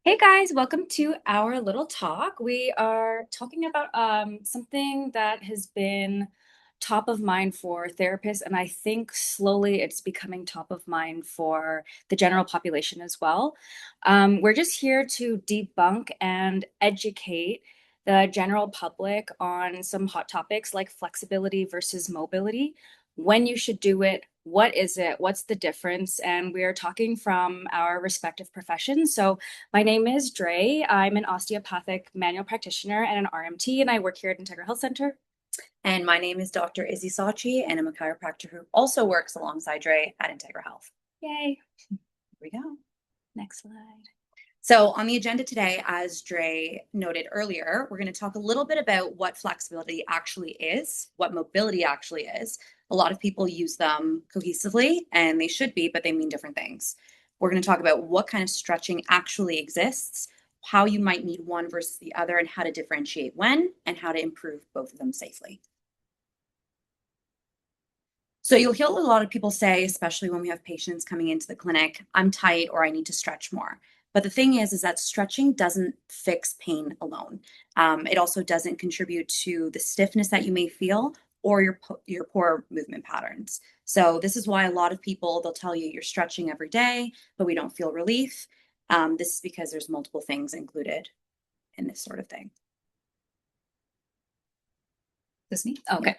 Hey guys, welcome to our little talk. We are talking about something that has been top of mind for therapists, and I think slowly it's becoming top of mind for the general population as well. We're just here to debunk and educate the general public on some hot topics like flexibility versus mobility, when you should do it, what is it, what's the difference, and we are talking from our respective professions. So my name is Dre. I'm an osteopathic manual practitioner and an RMT, and I work here at Integra Health Center. And my name is Dr. Izzy Socci, and I'm a chiropractor who also works alongside Dre at Integra Health. Yay. Here we go. Next slide. So, on the agenda today, as Dre noted earlier, we're going to talk a little bit about what flexibility actually is, what mobility actually is. A lot of people use them cohesively, and they should be, but they mean different things. We're going to talk about what kind of stretching actually exists, how you might need one versus the other, and how to differentiate when, and how to improve both of them safely. So you'll hear a lot of people say, especially when we have patients coming into the clinic, I'm tight or I need to stretch more. But the thing is that stretching doesn't fix pain alone. It also doesn't contribute to the stiffness that you may feel or your poor movement patterns. So this is why a lot of people, they'll tell you you're stretching every day, but we don't feel relief. This is because there's multiple things included in this sort of thing. This me? Okay.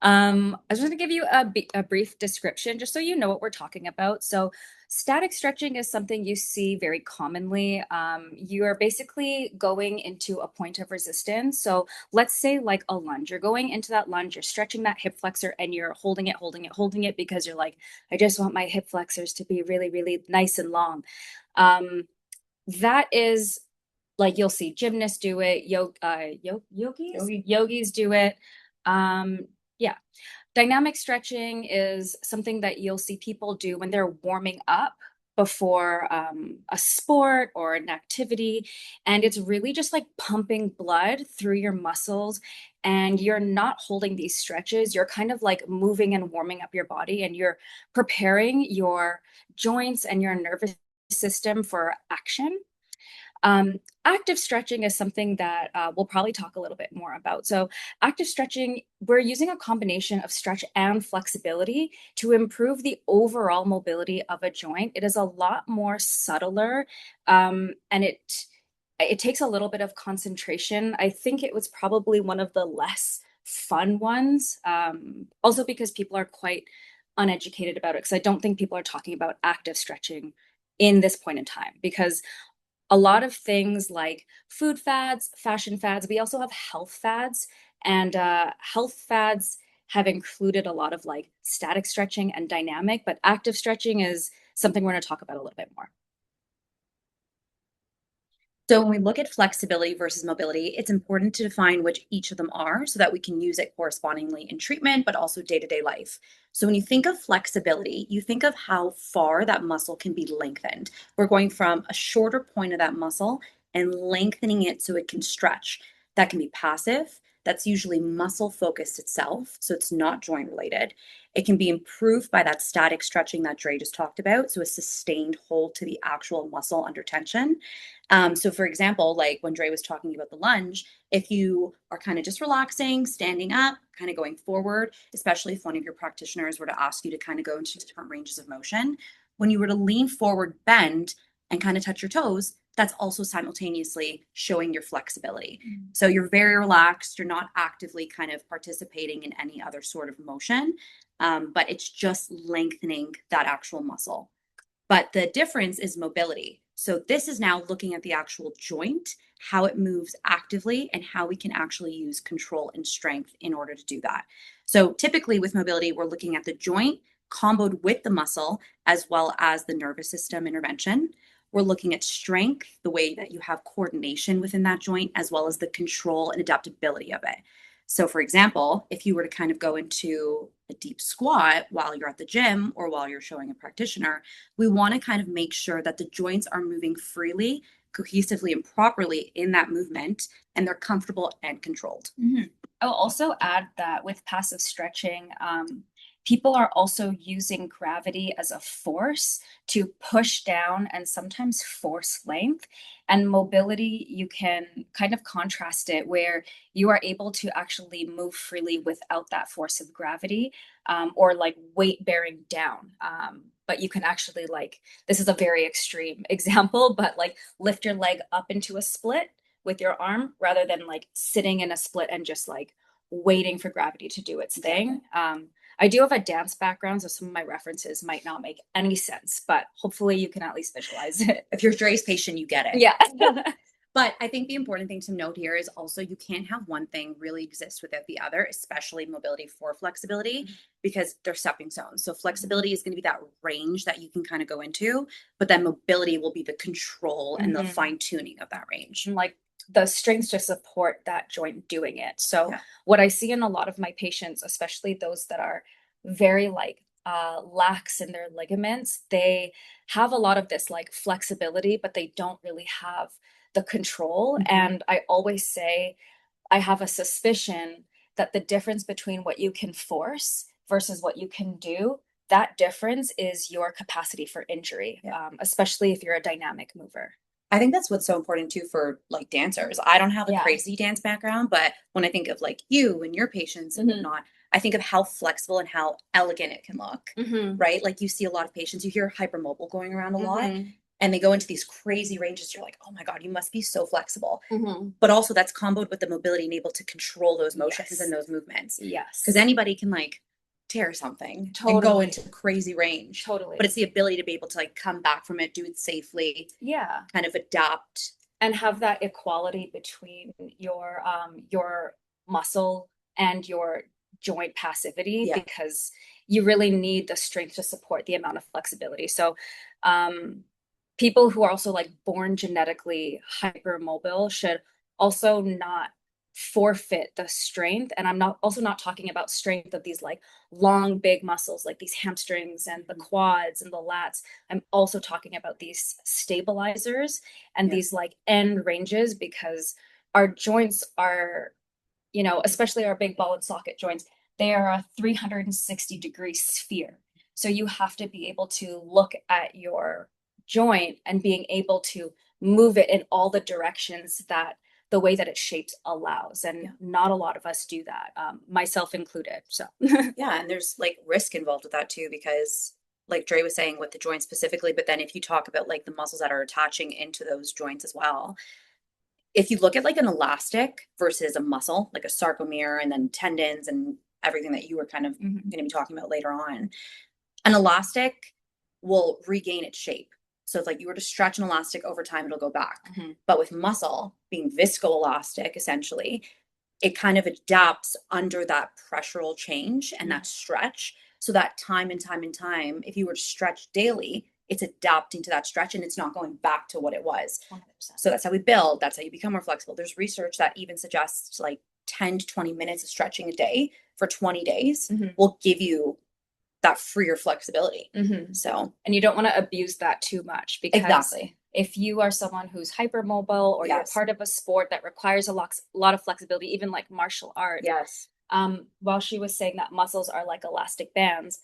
I was going to give you a brief description just so you know what we're talking about. So, static stretching is something you see very commonly. You are basically going into a point of resistance. So, let's say like a lunge. You're going into that lunge, you're stretching that hip flexor, and you're holding it, holding it, holding it because you're like, I just want my hip flexors to be really, really nice and long. That is like you'll see gymnasts do it, yogis do it. Yeah. Dynamic stretching is something that you'll see people do when they're warming up before a sport or an activity. And it's really just like pumping blood through your muscles. And you're not holding these stretches. You're kind of like moving and warming up your body, and you're preparing your joints and your nervous system for action. Active stretching is something that we'll probably talk a little bit more about. So, active stretching, we're using a combination of stretch and flexibility to improve the overall mobility of a joint. It is a lot more subtler, and it takes a little bit of concentration. I think it was probably one of the less fun ones, also because people are quite uneducated about it. Because I don't think people are talking about active stretching in this point in time because a lot of things like food fads, fashion fads. We also have health fads, and health fads have included a lot of like static stretching and dynamic, but active stretching is something we're going to talk about a little bit more. So when we look at flexibility versus mobility, it's important to define which each of them are so that we can use it correspondingly in treatment, but also day-to-day life. So when you think of flexibility, you think of how far that muscle can be lengthened. We're going from a shorter point of that muscle and lengthening it so it can stretch. That can be passive. That's usually muscle focused itself, so it's not joint related. It can be improved by that static stretching that Dre just talked about, so a sustained hold to the actual muscle under tension. So, for example, like when Dre was talking about the lunge, if you are kind of just relaxing, standing up, kind of going forward, especially if one of your practitioners were to ask you to kind of go into different ranges of motion, when you were to lean forward, bend, and kind of touch your toes, that's also simultaneously showing your flexibility. So you're very relaxed, you're not actively kind of participating in any other sort of motion, but it's just lengthening that actual muscle. But the difference is mobility. So this is now looking at the actual joint, how it moves actively, and how we can actually use control and strength in order to do that. So typically with mobility, we're looking at the joint comboed with the muscle as well as the nervous system intervention. We're looking at strength, the way that you have coordination within that joint, as well as the control and adaptability of it. So, for example, if you were to kind of go into a deep squat while you're at the gym or while you're showing a practitioner, we want to kind of make sure that the joints are moving freely, cohesively, and properly in that movement, and they're comfortable and controlled. I'll also add that with passive stretching, people are also using gravity as a force to push down and sometimes force length. And mobility, you can kind of contrast it where you are able to actually move freely without that force of gravity, or like weight bearing down. But you can actually, like, this is a very extreme example, but like lift your leg up into a split with your arm rather than like sitting in a split and just like waiting for gravity to do its thing. I do have a dance background, so some of my references might not make any sense, but hopefully you can at least visualize it. If you're Dre's patient, you get it. Yeah. But I think the important thing to note here is also you can't have one thing really exist without the other, especially mobility for flexibility, because they're stepping stones. So flexibility is going to be that range that you can kind of go into, but then mobility will be the control and the fine tuning of that range. Like the strength to support that joint doing it. So Yeah. what I see in a lot of my patients, especially those that are very like lax in their ligaments, they have a lot of this like flexibility, but they don't really have the control. And I always say, I have a suspicion that the difference between what you can force versus what you can do, that difference is your capacity for injury, especially if you're a dynamic mover. I think that's what's so important too for like dancers. I don't have a Yeah. crazy dance background, but when I think of like you and your patients and whatnot, I think of how flexible and how elegant it can look, right? Like you see a lot of patients, you hear hypermobile going around a lot, and they go into these crazy ranges. You're like, oh my God, you must be so flexible. But also that's comboed with the mobility and able to control those motions and those movements. Yes. Because anybody can like tear something and go into crazy range. Totally. But it's the ability to be able to like come back from it, do it safely, Yeah. kind of adapt. And have that equality between your muscle and your joint passivity, because you really need the strength to support the amount of flexibility. So people who are also like born genetically hypermobile should also not forfeit the strength. And I'm not also not talking about strength of these like long big muscles like these hamstrings and the quads and the lats. I'm also talking about these stabilizers and these like end ranges, because our joints are, especially our big ball and socket joints, they are a 360-degree sphere. So you have to be able to look at your joint and being able to move it in all the directions that the way that it's shaped allows. And not a lot of us do that, myself included. So yeah, and there's like risk involved with that too, because like Dre was saying with the joint specifically, but then if you talk about like the muscles that are attaching into those joints as well, if you look at like an elastic versus a muscle, like a sarcomere and then tendons and everything that you were kind of going to be talking about later on, an elastic will regain its shape. So if like you were to stretch an elastic over time, it'll go back. But with muscle being viscoelastic, essentially, it kind of adapts under that pressural change and that stretch. So that time and time and time, if you were to stretch daily, it's adapting to that stretch and it's not going back to what it was. 100%. So that's how we build. That's how you become more flexible. There's research that even suggests like 10 to 20 minutes of stretching a day for 20 days will give you that freer flexibility. So, and you don't want to abuse that too much, because if you are someone who's hypermobile or you're part of a sport that requires a lot of flexibility, even like martial art. While she was saying that muscles are like elastic bands,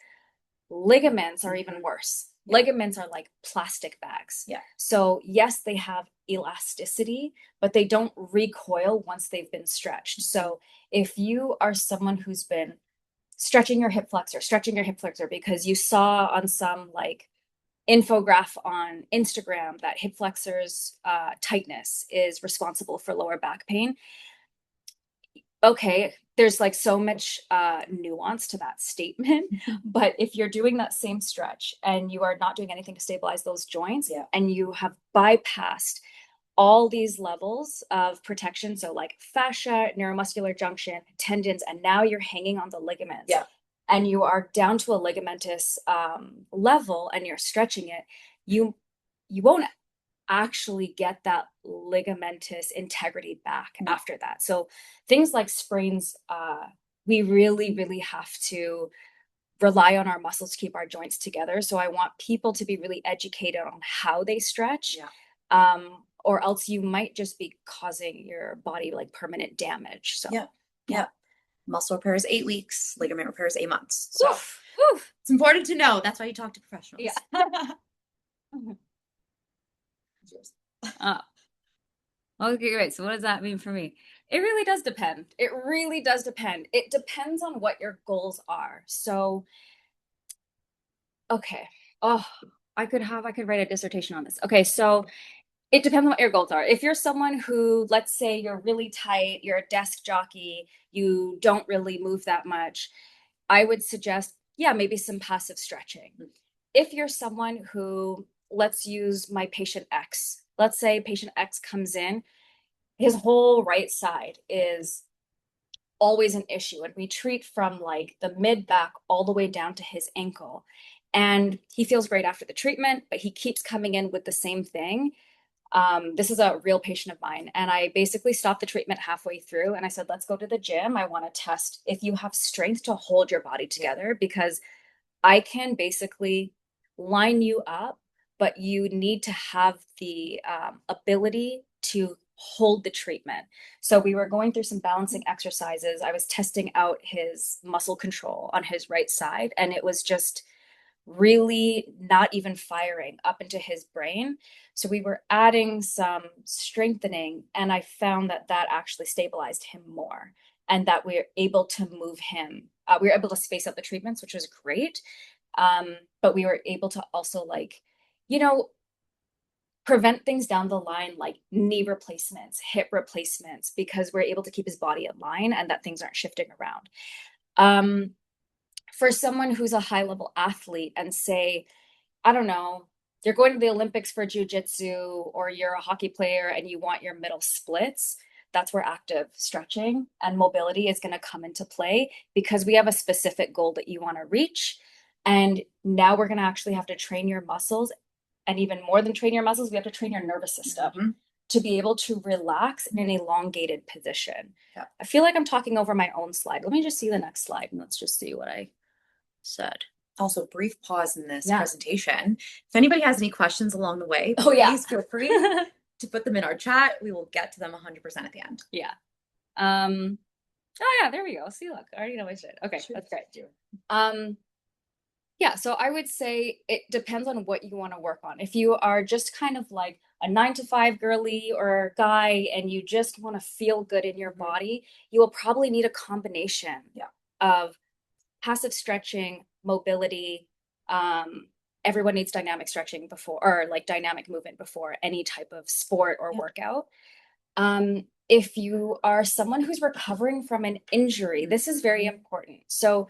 ligaments are even worse. Ligaments are like plastic bags. So yes, they have elasticity, but they don't recoil once they've been stretched. So if you are someone who's been stretching your hip flexor because you saw on some like infograph on Instagram that hip flexors tightness is responsible for lower back pain. Okay, there's like so much nuance to that statement, but if you're doing that same stretch and you are not doing anything to stabilize those joints, and you have bypassed all these levels of protection, so like fascia, neuromuscular junction, tendons, and now you're hanging on the ligaments, and you are down to a ligamentous level and you're stretching it, you won't actually get that ligamentous integrity back after that. So things like sprains, we really have to rely on our muscles to keep our joints together. So I want people to be really educated on how they stretch. Or else you might just be causing your body like permanent damage. So yeah. Muscle repair is 8 weeks, ligament repair is 8 months. So Oof, oof. it's important to know. That's why you talk to Yeah. professionals. Uh, okay, great. So what does that mean for me? It really does depend. It really does depend. It depends on what your goals are. So, okay. Oh, I could write a dissertation on this. Okay, so it depends on what your goals are. If you're someone who, let's say you're really tight, you're a desk jockey, you don't really move that much, I would suggest, yeah, maybe some passive stretching. If you're someone who, let's use my patient X. Let's say patient X comes in, his whole right side is always an issue. And we treat from like the mid back all the way down to his ankle. And he feels great after the treatment, but he keeps coming in with the same thing. This is a real patient of mine. And I basically stopped the treatment halfway through and I said, let's go to the gym. I want to test if you have strength to hold your body together because I can basically line you up, but you need to have the ability to hold the treatment. So we were going through some balancing exercises. I was testing out his muscle control on his right side, and it was just really not even firing up into his brain. So we were adding some strengthening, and I found that that actually stabilized him more and that we are able to move him. We were able to space out the treatments, which was great. But we were able to also, like, you know, prevent things down the line like knee replacements, hip replacements, because we're able to keep his body in line and that things aren't shifting around. Um, for someone who's a high level athlete and say, I don't know, you're going to the Olympics for jujitsu or you're a hockey player and you want your middle splits, that's where active stretching and mobility is going to come into play because we have a specific goal that you want to reach. And now we're going to actually have to train your muscles. And even more than train your muscles, we have to train your nervous system to be able to relax in an elongated position. Yeah. I feel like I'm talking over my own slide. Let me just see the next slide and let's just see what I said. Also, brief pause in this presentation. If anybody has any questions along the way, please feel free to put them in our chat. We will get to them 100% at the end. Yeah. Oh yeah, there we go. See, look, I already know my shit. Okay, that's great. Yeah, so I would say it depends on what you want to work on. If you are just kind of like a 9 to 5 girly or guy and you just want to feel good in your body, you will probably need a combination of passive stretching, mobility. Everyone needs dynamic stretching before, or like dynamic movement before any type of sport or workout. If you are someone who's recovering from an injury, this is very important. So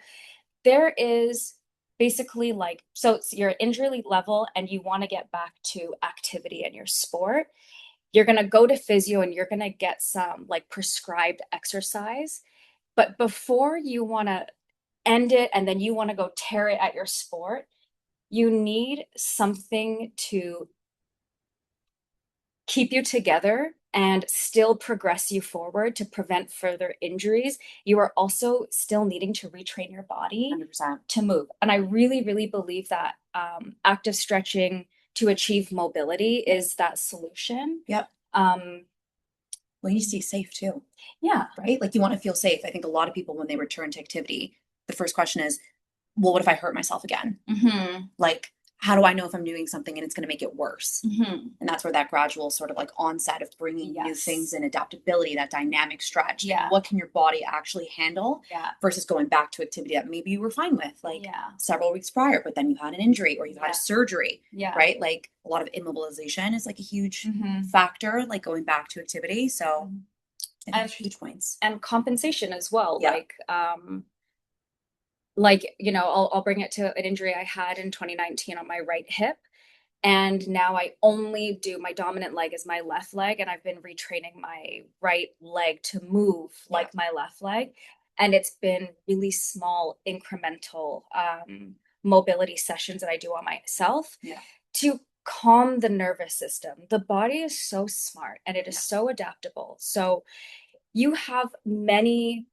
there is basically like, so it's your injury level and you want to get back to activity in your sport. You're going to go to physio and you're going to get some like prescribed exercise. But before you want to end it and then you want to go tear it at your sport, you need something to keep you together and still progress you forward to prevent further injuries. You are also still needing to retrain your body 100%. to move. And I really, really believe that active stretching to achieve mobility is that solution. Yep. Well, you need to stay safe too. Yeah. Right? Like you want to feel safe. I think a lot of people, when they return to activity, the first question is, well, what if I hurt myself again? Like, how do I know if I'm doing something and it's going to make it worse? And that's where that gradual sort of like onset of bringing new things in, adaptability, that dynamic stretch. Yeah. What can your body actually handle versus going back to activity that maybe you were fine with like several weeks prior, but then you had an injury or you had a surgery, right? Like a lot of immobilization is like a huge factor, like going back to activity. So and huge points. And compensation as well. Like, you know, I'll bring it to an injury I had in 2019 on my right hip. And now I only do my dominant leg is my left leg. And I've been retraining my right leg to move like my left leg. And it's been really small, incremental mobility sessions that I do on myself to calm the nervous system. The body is so smart and it is so adaptable. So you have many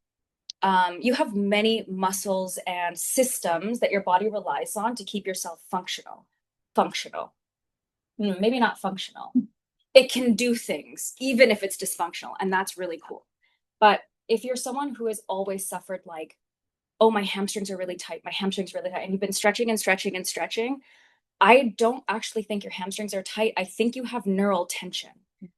muscles and systems that your body relies on to keep yourself functional. Maybe not functional. It can do things even if it's dysfunctional, and that's really cool. But if you're someone who has always suffered like, oh, my hamstrings are really tight, my hamstrings really tight, and you've been stretching and stretching and stretching, I don't actually think your hamstrings are tight. I think you have neural tension.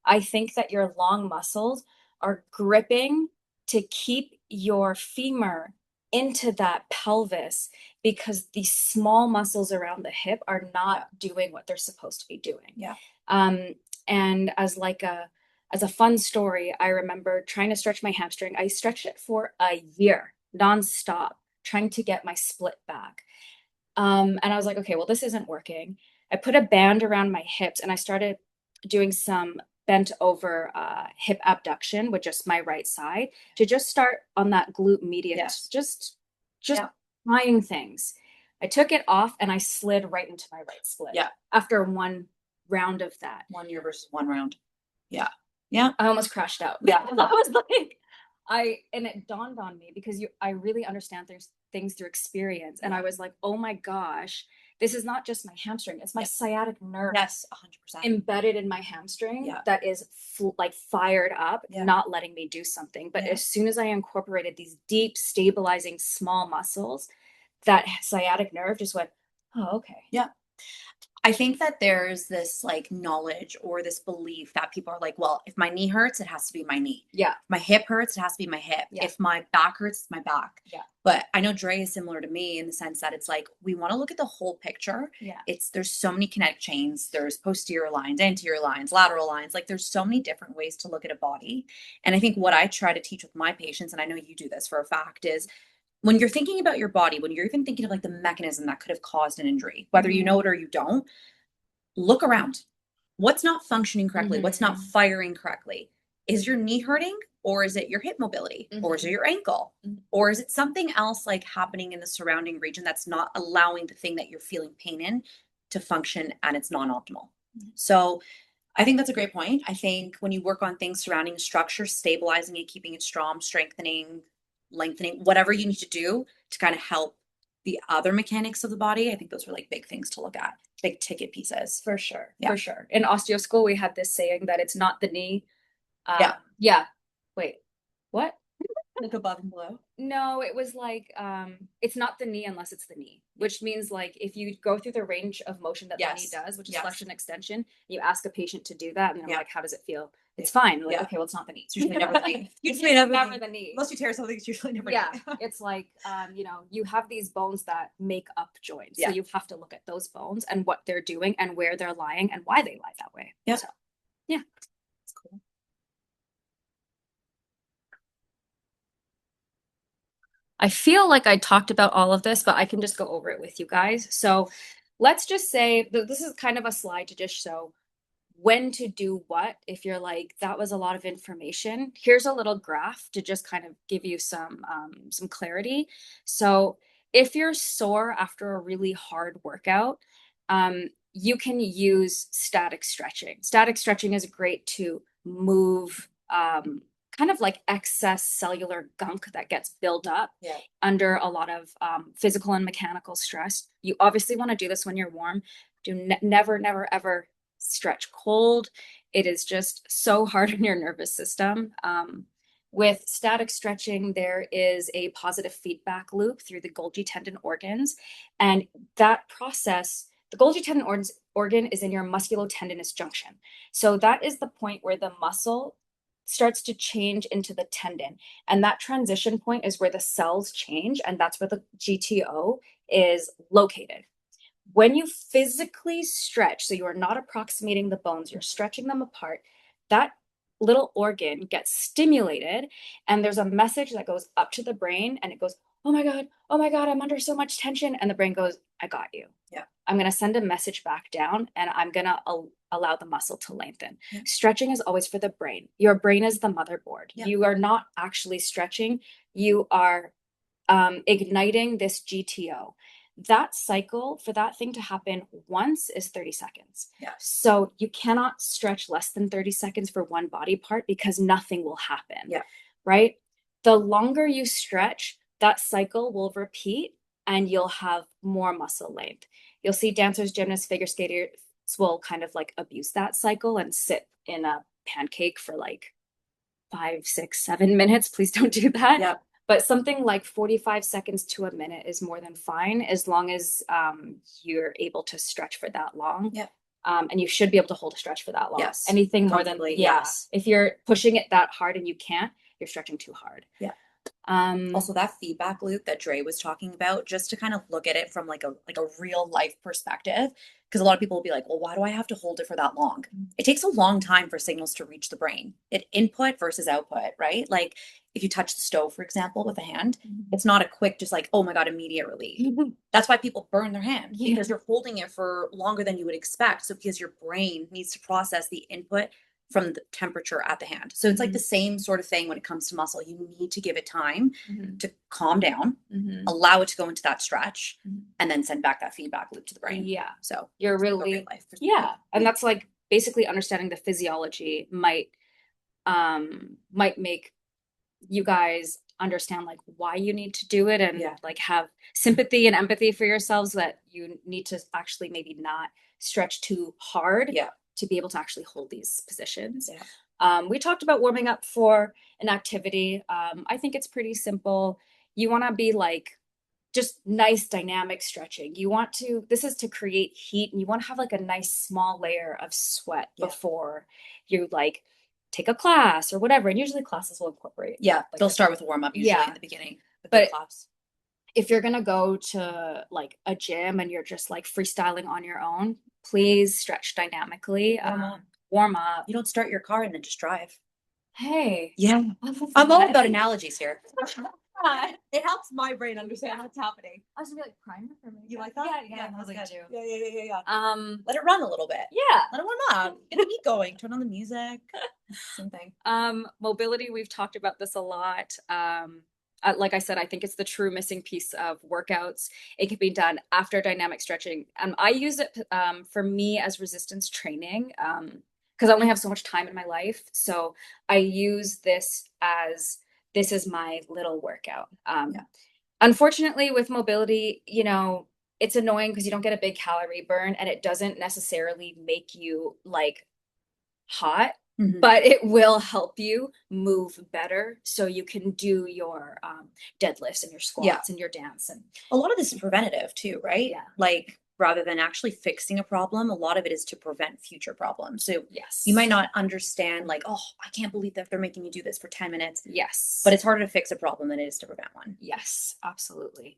I think that your long muscles are gripping to keep your femur into that pelvis because these small muscles around the hip are not doing what they're supposed to be doing. Yeah. Um, and as a fun story, I remember trying to stretch my hamstring. I stretched it for a year nonstop, trying to get my split back. And I was like, okay, well, this isn't working. I put a band around my hips and I started doing some bent over hip abduction with just my right side to just start on that glute medius, Yes. just Yeah. trying things. I took it off and I slid right into my right split. Yeah. After one round of that. 1 year versus 1 round. Yeah. Yeah. I almost crashed out. Yeah. I was like, and it dawned on me because I really understand there's things through experience. And I was like, oh my gosh, this is not just my hamstring, it's my sciatic nerve. Yes, 100%. Embedded in my hamstring. Yeah. That is like fired up, Yeah. not letting me do something. But as soon as I incorporated these deep, stabilizing small muscles, that sciatic nerve just went, oh, okay. Yeah. I think that there's this like knowledge or this belief that people are like, well, if my knee hurts, it has to be my knee. Yeah. If my hip hurts, it has to be my hip. Yeah. If my back hurts, it's my back. Yeah. But I know Dre is similar to me in the sense that it's like we want to look at the whole picture. Yeah. There's so many kinetic chains. There's posterior lines, anterior lines, lateral lines. Like there's so many different ways to look at a body. And I think what I try to teach with my patients, and I know you do this for a fact, is when you're thinking about your body, when you're even thinking of like the mechanism that could have caused an injury, whether you know it or you don't, look around. What's not functioning correctly? What's not firing correctly? Is your knee hurting, or is it your hip mobility, or is it your ankle, or is it something else like happening in the surrounding region that's not allowing the thing that you're feeling pain in to function and it's non-optimal? So I think that's a great point. I think when you work on things surrounding structure, stabilizing it, keeping it strong, strengthening, lengthening, whatever you need to do to kind of help the other mechanics of the body, I think those are like big things to look at, big ticket pieces. For sure. Yeah. For sure. In osteo school, we had this saying that it's not the knee. Yeah. Yeah. Wait, what? Like above and below? No, it was like, it's not the knee unless it's the knee, which means like if you go through the range of motion that the knee does, which is flexion extension, you ask a patient to do that and they're like, how does it feel? It's fine. Like, okay, well, it's not the knee. It's usually never the knee. Usually never the knee. Unless you tear something, it's usually never Yeah. the knee. It's like, you have these bones that make up joints. So you have to look at those bones and what they're doing and where they're lying and why they lie that way. Yeah. So, yeah. That's cool. I feel like I talked about all of this, but I can just go over it with you guys. So let's just say that this is kind of a slide to just show when to do what. If you're like, that was a lot of information, here's a little graph to just kind of give you some clarity. So if you're sore after a really hard workout, you can use static stretching. Static stretching is great to move kind of like excess cellular gunk that gets built up under a lot of physical and mechanical stress. You obviously want to do this when you're warm. Do never, never, ever stretch cold. It is just so hard on your nervous system. With static stretching, there is a positive feedback loop through the Golgi tendon organs. And that process, the Golgi tendon organ is in your musculotendinous junction. So that is the point where the muscle starts to change into the tendon. And that transition point is where the cells change. And that's where the GTO is located. When you physically stretch, so you are not approximating the bones, you're stretching them apart, that little organ gets stimulated and there's a message that goes up to the brain and it goes, oh my God, I'm under so much tension. And the brain goes, I got you. Yeah. I'm going to send a message back down and I'm going to allow the muscle to lengthen. Stretching is always for the brain. Your brain is the motherboard. You are not actually stretching. You are igniting this GTO. That cycle for that thing to happen once is 30 seconds. So you cannot stretch less than 30 seconds for one body part because nothing will happen. Right? The longer you stretch, that cycle will repeat and you'll have more muscle length. You'll see dancers, gymnasts, figure skaters will kind of like abuse that cycle and sit in a pancake for like 5, 6, 7 minutes. Please don't do that. Yep. But something like 45 seconds to a minute is more than fine as long as you're able to stretch for that long. Yep. And you should be able to hold a stretch for that long. Yes. Anything more than, Comfortably, yeah. yes. If you're pushing it that hard and you can't, you're stretching too hard. Yeah. Um, Also, that feedback loop that Dre was talking about, just to kind of look at it from like a real life perspective, because a lot of people will be like, well, why do I have to hold it for that long? It takes a long time for signals to reach the brain. It input versus output, right? Like if you touch the stove, for example, with a hand, it's not a quick, just like, oh my God, immediate relief. That's why people burn their hand, because you're holding it for longer than you would expect. So because your brain needs to process the input from the temperature at the hand. So it's like the same sort of thing when it comes to muscle. You need to give it time to calm down, allow it to go into that stretch, and then send back that feedback loop to the brain. Yeah. So you're really, yeah. And that's like basically understanding the physiology might make you guys understand like why you need to do it and like have sympathy and empathy for yourselves that you need to actually maybe not stretch too hard to be able to actually hold these positions. We talked about warming up for an activity. I think it's pretty simple. You want to be like just nice dynamic stretching. This is to create heat and you want to have like a nice small layer of sweat before you like take a class or whatever. And usually classes will incorporate. Like they'll start with a warm up usually in the beginning. But if you're going to go to like a gym and you're just like freestyling on your own, please stretch dynamically. Warm up. You don't start your car and then just drive. Hey. Yeah. I'm all about analogies here. It helps my brain understand what's happening. I was gonna be like primer for me. You like that? Yeah, I was like, good. Yeah. Let it run a little bit. Yeah. Let it warm up. Get the heat going. Turn on the music. Something. Mobility, we've talked about this a lot. Like I said, I think it's the true missing piece of workouts. It can be done after dynamic stretching. I use it for me as resistance training because I only have so much time in my life. So I use this is my little workout. Unfortunately, with mobility, it's annoying because you don't get a big calorie burn and it doesn't necessarily make you like hot. But it will help you move better so you can do your deadlifts and your squats and your dance. And a lot of this is preventative too, right? Yeah. Like rather than actually fixing a problem, a lot of it is to prevent future problems. So yes, you might not understand like, oh, I can't believe that they're making me do this for 10 minutes. Yes. But it's harder to fix a problem than it is to prevent one. Yes, absolutely.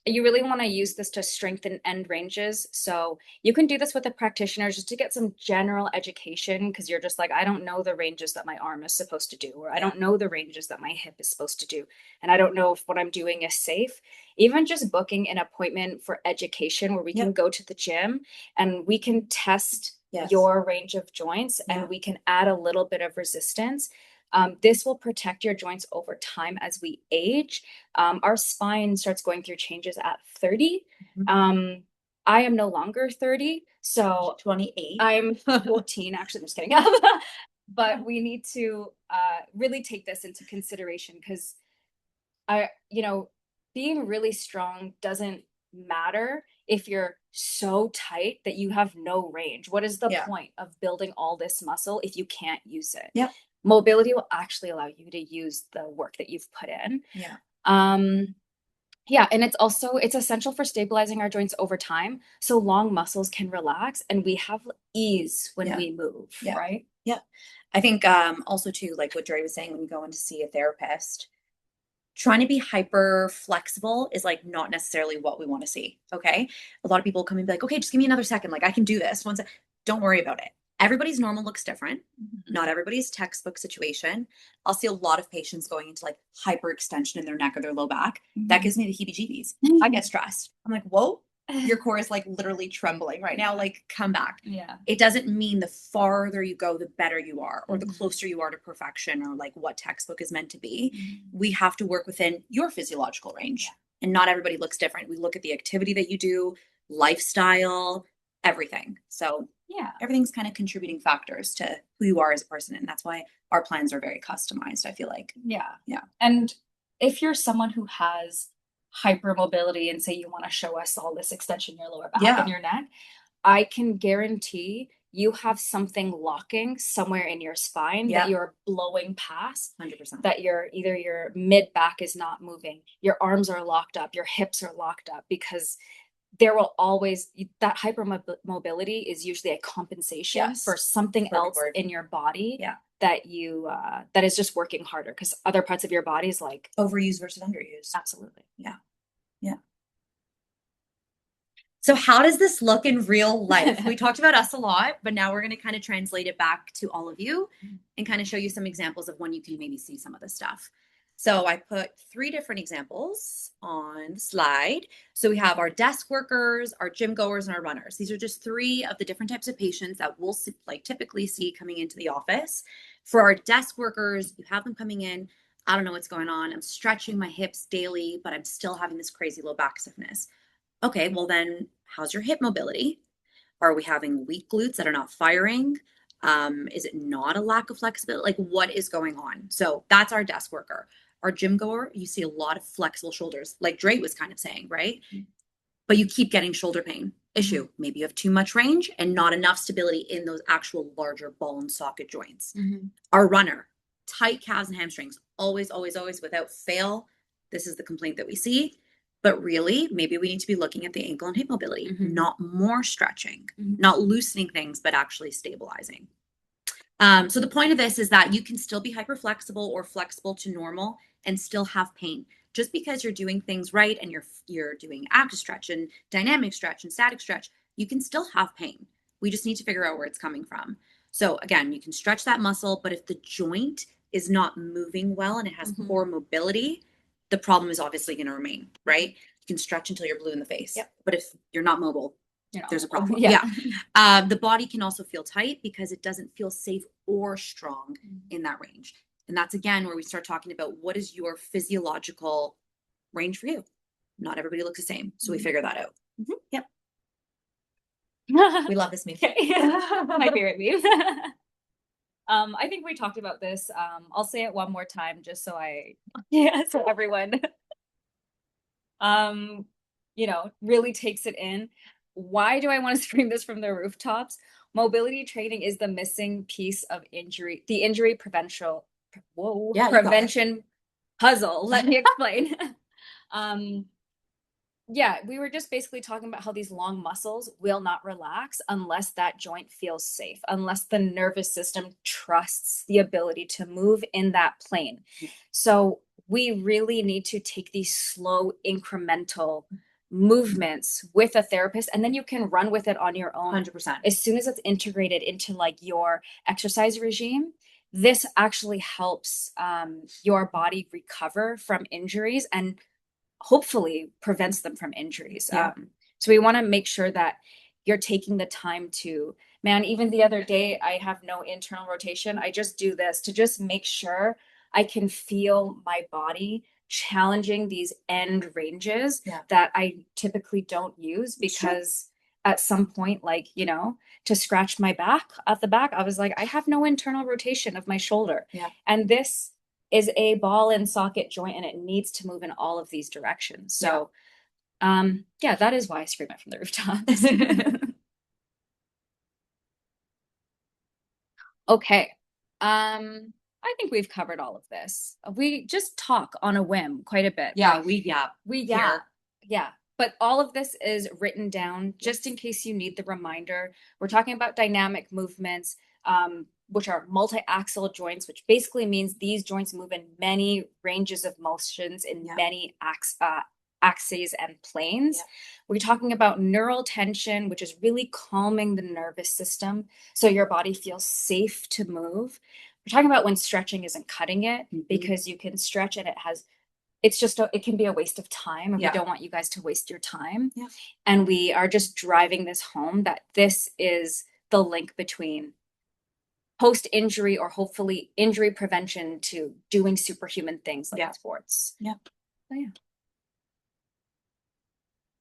You really want to use this to strengthen end ranges. So you can do this with a practitioner just to get some general education because you're just like, I don't know the ranges that my arm is supposed to do, or I don't know the ranges that my hip is supposed to do. And I don't know if what I'm doing is safe. Even just booking an appointment for education where we can go to the gym and we can test your range of joints and we can add a little bit of resistance. This will protect your joints over time as we age. Our spine starts going through changes at 30. I am no longer 30, so 28. I'm 14. Actually, I'm just kidding. But we need to really take this into consideration because being really strong doesn't matter if you're so tight that you have no range. What is the point of building all this muscle if you can't use it? Yeah. Mobility will actually allow you to use the work that you've put in. And it's essential for stabilizing our joints over time. So long muscles can relax and we have ease when we move, right? Yeah. I think also too, like what Dre was saying, when you go in to see a therapist, trying to be hyper flexible is like not necessarily what we want to see. Okay. A lot of people come and be like, okay, just give me another second. Like I can do this. Don't worry about it. Everybody's normal looks different. Not everybody's textbook situation. I'll see a lot of patients going into like hyperextension in their neck or their low back. That gives me the heebie-jeebies. I get stressed. I'm like, whoa, your core is like literally trembling right now. Like come back. Yeah. It doesn't mean the farther you go, the better you are, or the closer you are to perfection, or like what textbook is meant to be. We have to work within your physiological range. And not everybody looks different. We look at the activity that you do, lifestyle, everything. So everything's kind of contributing factors to who you are as a person. And that's why our plans are very customized, I feel like. Yeah. And if you're someone who has hypermobility and say you want to show us all this extension in your lower back and your neck, I can guarantee you have something locking somewhere in your spine that Yeah, you're blowing past, 100%. that your mid back is not moving, your arms are locked up, your hips are locked up, because there will always, that hypermobility is usually a compensation for Yes. something Perfect else word. in your body Yeah. that is just working harder because other parts of your body is like, Overused versus underused. absolutely. Yeah. Yeah. So how does this look in real life? We talked about us a lot, but now we're going to kind of translate it back to all of you and kind of show you some examples of when you can maybe see some of this stuff. So I put 3 different examples on the slide. So we have our desk workers, our gym goers, and our runners. These are just 3 of the different types of patients that we'll like typically see coming into the office. For our desk workers, you have them coming in. I don't know what's going on. I'm stretching my hips daily, but I'm still having this crazy low back stiffness. Okay, well then, how's your hip mobility? Are we having weak glutes that are not firing? Is it not a lack of flexibility? Like, what is going on? So that's our desk worker. Our gym goer, you see a lot of flexible shoulders, like Dre was kind of saying, right? But you keep getting shoulder pain. Issue. Maybe you have too much range and not enough stability in those actual larger ball and socket joints. Our runner, tight calves and hamstrings, always, always, always, without fail. This is the complaint that we see. But really, maybe we need to be looking at the ankle and hip mobility, not more stretching, not loosening things, but actually stabilizing. So the point of this is that you can still be hyperflexible or flexible to normal and still have pain. Just because you're doing things right and you're doing active stretch and dynamic stretch and static stretch, you can still have pain. We just need to figure out where it's coming from. So again, you can stretch that muscle, but if the joint is not moving well and it has poor mobility, the problem is obviously going to remain, right? You can stretch until you're blue in the face, but if you're not mobile, there's a problem. Yeah. The body can also feel tight because it doesn't feel safe or strong in that range. And that's again where we start talking about what is your physiological range for you. Not everybody looks the same. So we figure that out. Yep. We love this meme. My favorite meme. I think we talked about this. I'll say it one more time just so so everyone, um, really takes it in. Why do I want to scream this from the rooftops? Mobility training is the missing piece of the injury prevention puzzle. Let me explain. um, yeah, we were just basically talking about how these long muscles will not relax unless that joint feels safe, unless the nervous system trusts the ability to move in that plane. So we really need to take these slow, incremental movements with a therapist, and then you can run with it on your own. 100%. As soon as it's integrated into like your exercise regime, this actually helps your body recover from injuries and hopefully prevents them from injuries. Yeah. So we want to make sure that you're taking the time to, man, even the other day, I have no internal rotation. I just do this to just make sure I can feel my body challenging these end ranges that I typically don't use because at some point, like, to scratch my back at the back, I was like, I have no internal rotation of my shoulder. And this is a ball and socket joint and it needs to move in all of these directions. So that is why I scream it from the rooftops. Okay. I think we've covered all of this. We just talk on a whim quite a bit. Yeah. But all of this is written down just in case you need the reminder. We're talking about dynamic movements, which are multi-axial joints, which basically means these joints move in many ranges of motions in many axes and planes. We're talking about neural tension, which is really calming the nervous system so your body feels safe to move. We're talking about when stretching isn't cutting it because you can stretch and it can be a waste of time, and we don't want you guys to waste your time. And we are just driving this home that this is the link between post-injury or hopefully injury prevention to doing superhuman things like sports.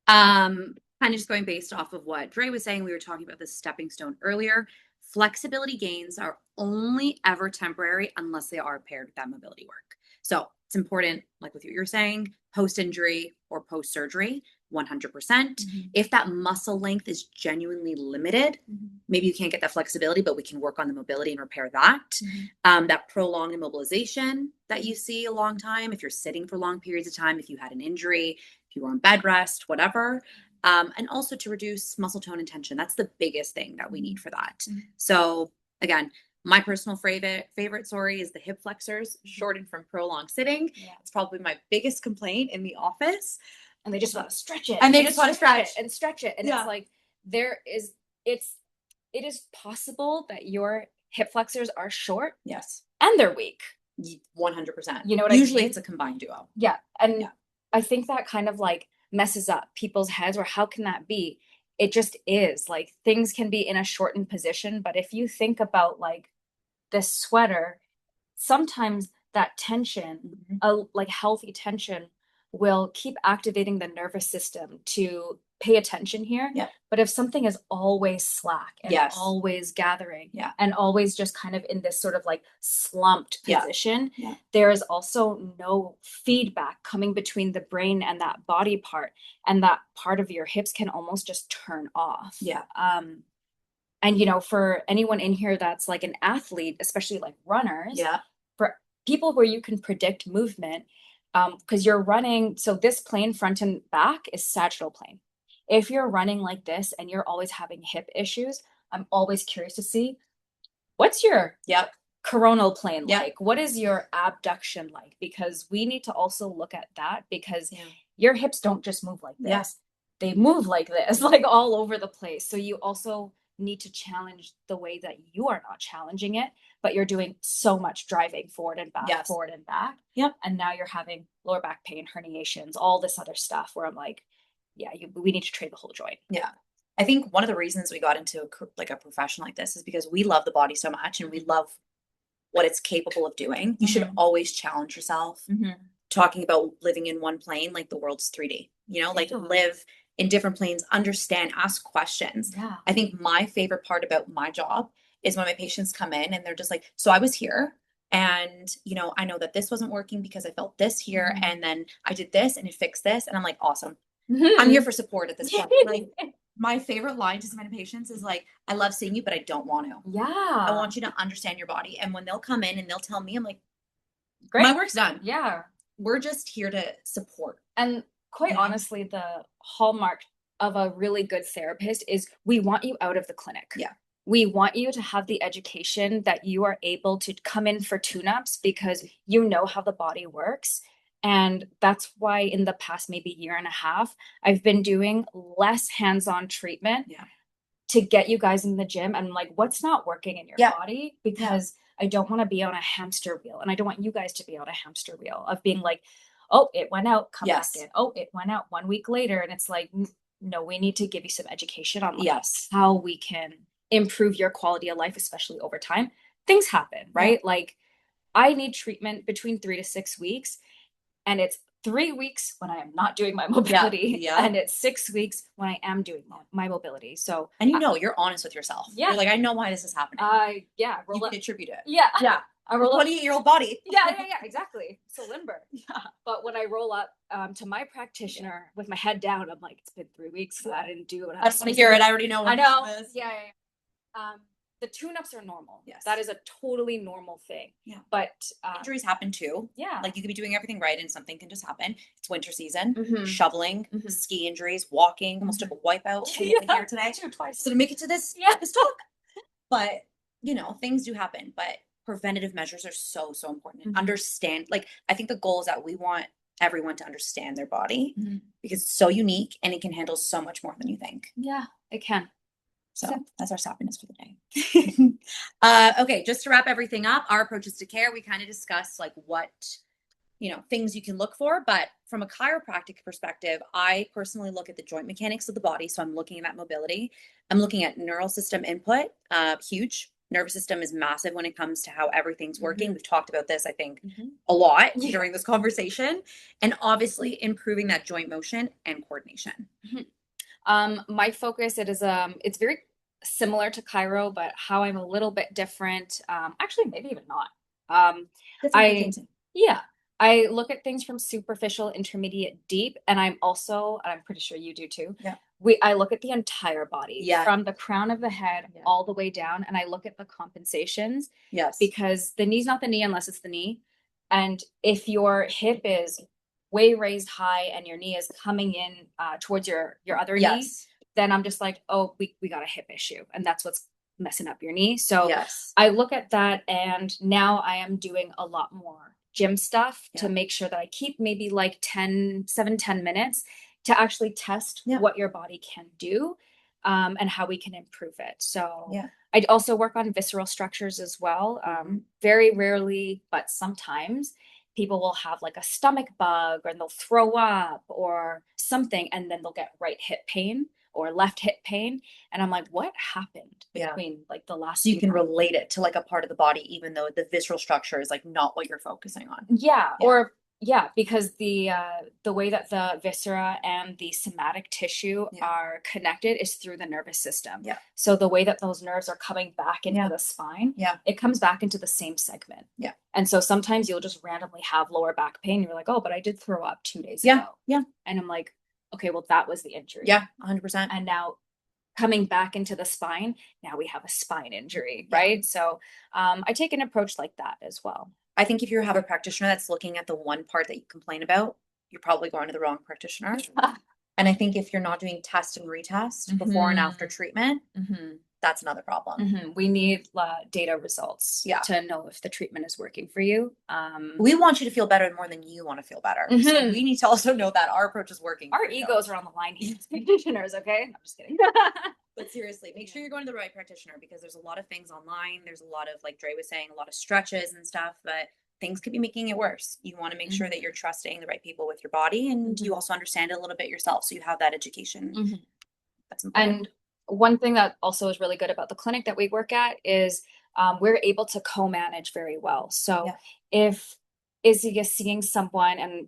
Kind of just going based off of what Dre was saying, we were talking about the stepping stone earlier. Flexibility gains are only ever temporary unless they are paired with that mobility work. So it's important, like with what you're saying, post-injury or post-surgery, 100%. If that muscle length is genuinely limited, maybe you can't get that flexibility, but we can work on the mobility and repair that. That prolonged immobilization that you see a long time, if you're sitting for long periods of time, if you had an injury, if you were on bed rest, whatever. And also to reduce muscle tone and tension. That's the biggest thing that we need for that. So again, my personal favorite, sorry, is the hip flexors, shortened from prolonged sitting. It's probably my biggest complaint in the office. And they just want to stretch it. And they just want to stretch it and stretch it. And it's like, it is possible that your hip flexors are short. Yes. And they're weak. 100%. You know what Usually I mean? it's a combined duo. Yeah. And I think that kind of like messes up people's heads, or how can that be? It just is like things can be in a shortened position. But if you think about like this sweater, sometimes that tension, like healthy tension, will keep activating the nervous system to pay attention here. But if something is always slack and always gathering and always just kind of in this sort of like slumped position, there is also no feedback coming between the brain and that body part. And that part of your hips can almost just turn off. And, you know, for anyone in here that's like an athlete, especially like runners, for people where you can predict movement, because you're running, so this plane front and back is sagittal plane. If you're running like this and you're always having hip issues, I'm always curious to see what's your coronal plane like? What is your abduction like? Because we need to also look at that, because your hips don't just move like this. They move like this, like all over the place. So you also need to challenge the way that you are not challenging it, but you're doing so much driving forward and back, forward and back. And now you're having lower back pain, herniations, all this other stuff where I'm like, we need to train the whole joint. I think one of the reasons we got into a profession like this is because we love the body so much and we love what it's capable of doing. You should always challenge yourself. Talking about living in one plane, like the world's 3D, you know, like live in different planes, understand, ask questions. I think my favorite part about my job is when my patients come in and they're just like, so I was here and, you know, I know that this wasn't working because I felt this here. And then I did this and it fixed this. And I'm like, awesome. I'm here for support at this point. Like, my favorite line to some of my patients is like, I love seeing you, but I don't want to. I want you to understand your body. And when they'll come in and they'll tell me, I'm like, great, my work's done. We're just here to support. And quite honestly, the hallmark of a really good therapist is we want you out of the clinic. We want you to have the education that you are able to come in for tune-ups because you know how the body works. And that's why in the past maybe year and a half, I've been doing less hands-on treatment to get you guys in the gym. And like, what's not working in your body? Because I don't want to be on a hamster wheel. And I don't want you guys to be on a hamster wheel of being like, oh, it went out, come back in. Oh, it went out 1 week later. And it's like, no, we need to give you some education on like how we can improve your quality of life, especially over time. Things happen, right? Like I need treatment between 3 to 6 weeks. And it's 3 weeks when I am not doing my mobility. And it's 6 weeks when I am doing my mobility. So, and you know, you're honest with yourself. You're like, I know why this is happening. You can attribute it. A 28-year-old body. Exactly. So limber. But when I roll up to my practitioner with my head down, I'm like, it's been 3 weeks. I didn't do what I just want to hear it. I already know what I know. The tune-ups are normal. That is a totally normal thing. But injuries happen too. Like you could be doing everything right and something can just happen. It's winter season, shoveling, ski injuries, walking, almost took a wipeout here today. Twice. So to make it to this talk. But, you know, things do happen. But preventative measures are so, so important. And understand, like, I think the goal is that we want everyone to understand their body because it's so unique and it can handle so much more than you think. It can. So that's our sappiness for the day. Okay, just to wrap everything up, our approaches to care, we kind of discussed like what, you know, things you can look for. But from a chiropractic perspective, I personally look at the joint mechanics of the body. So I'm looking at that mobility. I'm looking at neural system input, huge. Nervous system is massive when it comes to how everything's working. We've talked about this, I think, a lot during this conversation. And obviously improving that joint motion and coordination. My focus, it's very similar to chiro, but how I'm a little bit different. Actually, maybe even not. I look at things from superficial, intermediate, deep, and I'm pretty sure you do too. Yeah. I look at the entire body Yeah. from the crown of the head Yeah. all the way down, and I look at the compensations Yes. because the knee's not the knee unless it's the knee. And if your hip is way raised high and your knee is coming in towards your other knee, Yes. then I'm just like, oh, we got a hip issue, and that's what's messing up your knee. So Yes. I look at that, and now I am doing a lot more gym stuff Yeah. to make sure that I keep maybe like 10 minutes to actually test Yeah. what your body can do, and how we can improve it. So Yeah. I also work on visceral structures as well. Very rarely, but sometimes people will have like a stomach bug or they'll throw up or something, and then they'll get right hip pain or left hip pain. And I'm like, what happened Yeah. between like the last So you few can months? relate it to like a part of the body, even though the visceral structure is like not what you're focusing on. Yeah, Yeah. or yeah, because the way that the viscera and the somatic tissue Yeah. are connected is through the nervous system. Yeah. So the way that those nerves are coming back into Yeah. the spine, Yeah. it comes back into the same segment. Yeah. And so sometimes you'll just randomly have lower back pain. You're like, oh, but I did throw up 2 days Yeah. ago. Yeah. And I'm like, okay, well, that was the injury. Yeah. 100%. And now coming back into the spine, now we have a spine injury, Yeah. right? So I take an approach like that as well. I think if you have a practitioner that's looking at the one part that you complain about, you're probably going to the wrong practitioner. And I think if you're not doing test and retest before and after treatment, that's another problem. We need data results Yeah. to know if the treatment is working for you. We want you to feel better more than you want to feel better. So we need to also know that our approach is working. Our egos are on the line here as practitioners, okay? I'm just kidding. But seriously, make sure you're going to the right practitioner because there's a lot of things online. There's a lot of, like Dre was saying, a lot of stretches and stuff, but things could be making it worse. You want to make sure that you're trusting the right people with your body and you also understand it a little bit yourself. So you have that education. That's important. And one thing that also is really good about the clinic that we work at is we're able to co-manage very well. So if Izzy is seeing someone and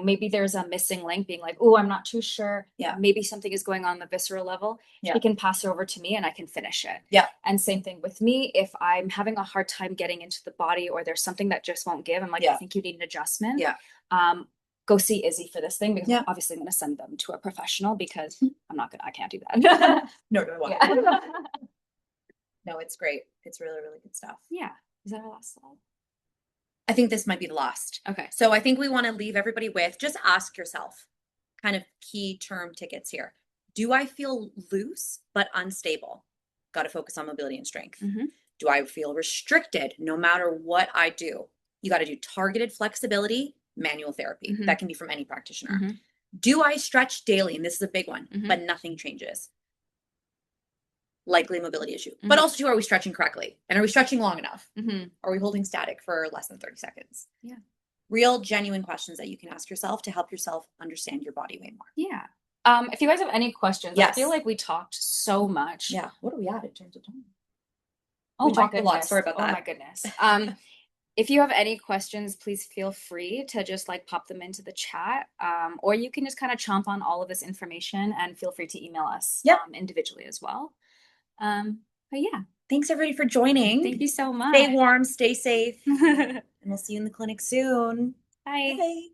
maybe there's a missing link being like, oh, I'm not too sure. Yeah. Maybe something is going on the visceral level. Yeah. She can pass it over to me and I can finish it. Yeah. And same thing with me. If I'm having a hard time getting into the body or there's something that just won't give, I'm like, I think you need an adjustment. Yeah. Go see Izzy for this thing because obviously I'm going to send them to a professional because I can't do that. No, no, no, it's great. It's really, really good stuff. Yeah. Is that our last slide? I think this might be the last. Okay. So I think we want to leave everybody with just ask yourself kind of key term tickets here. Do I feel loose but unstable? Got to focus on mobility and strength. Do I feel restricted no matter what I do? You got to do targeted flexibility, manual therapy. That can be from any practitioner. Do I stretch daily? And this is a big one, but nothing changes. Likely mobility issue. But also, too, are we stretching correctly? And are we stretching long enough? Are we holding static for less than 30 seconds? Yeah. Real, genuine questions that you can ask yourself to help yourself understand your body way more. Yeah. If you guys have any questions, I feel like we talked so much. Yeah. What are we at in terms of time? Oh, we talked a lot. Sorry about that. Oh, my goodness. If you have any questions, please feel free to just like pop them into the chat. Or you can just kind of chomp on all of this information and feel free to email us individually as well. But yeah. Thanks everybody for joining. Thank you so much. Stay warm, stay safe, and we'll see you in the clinic soon. Bye. Bye.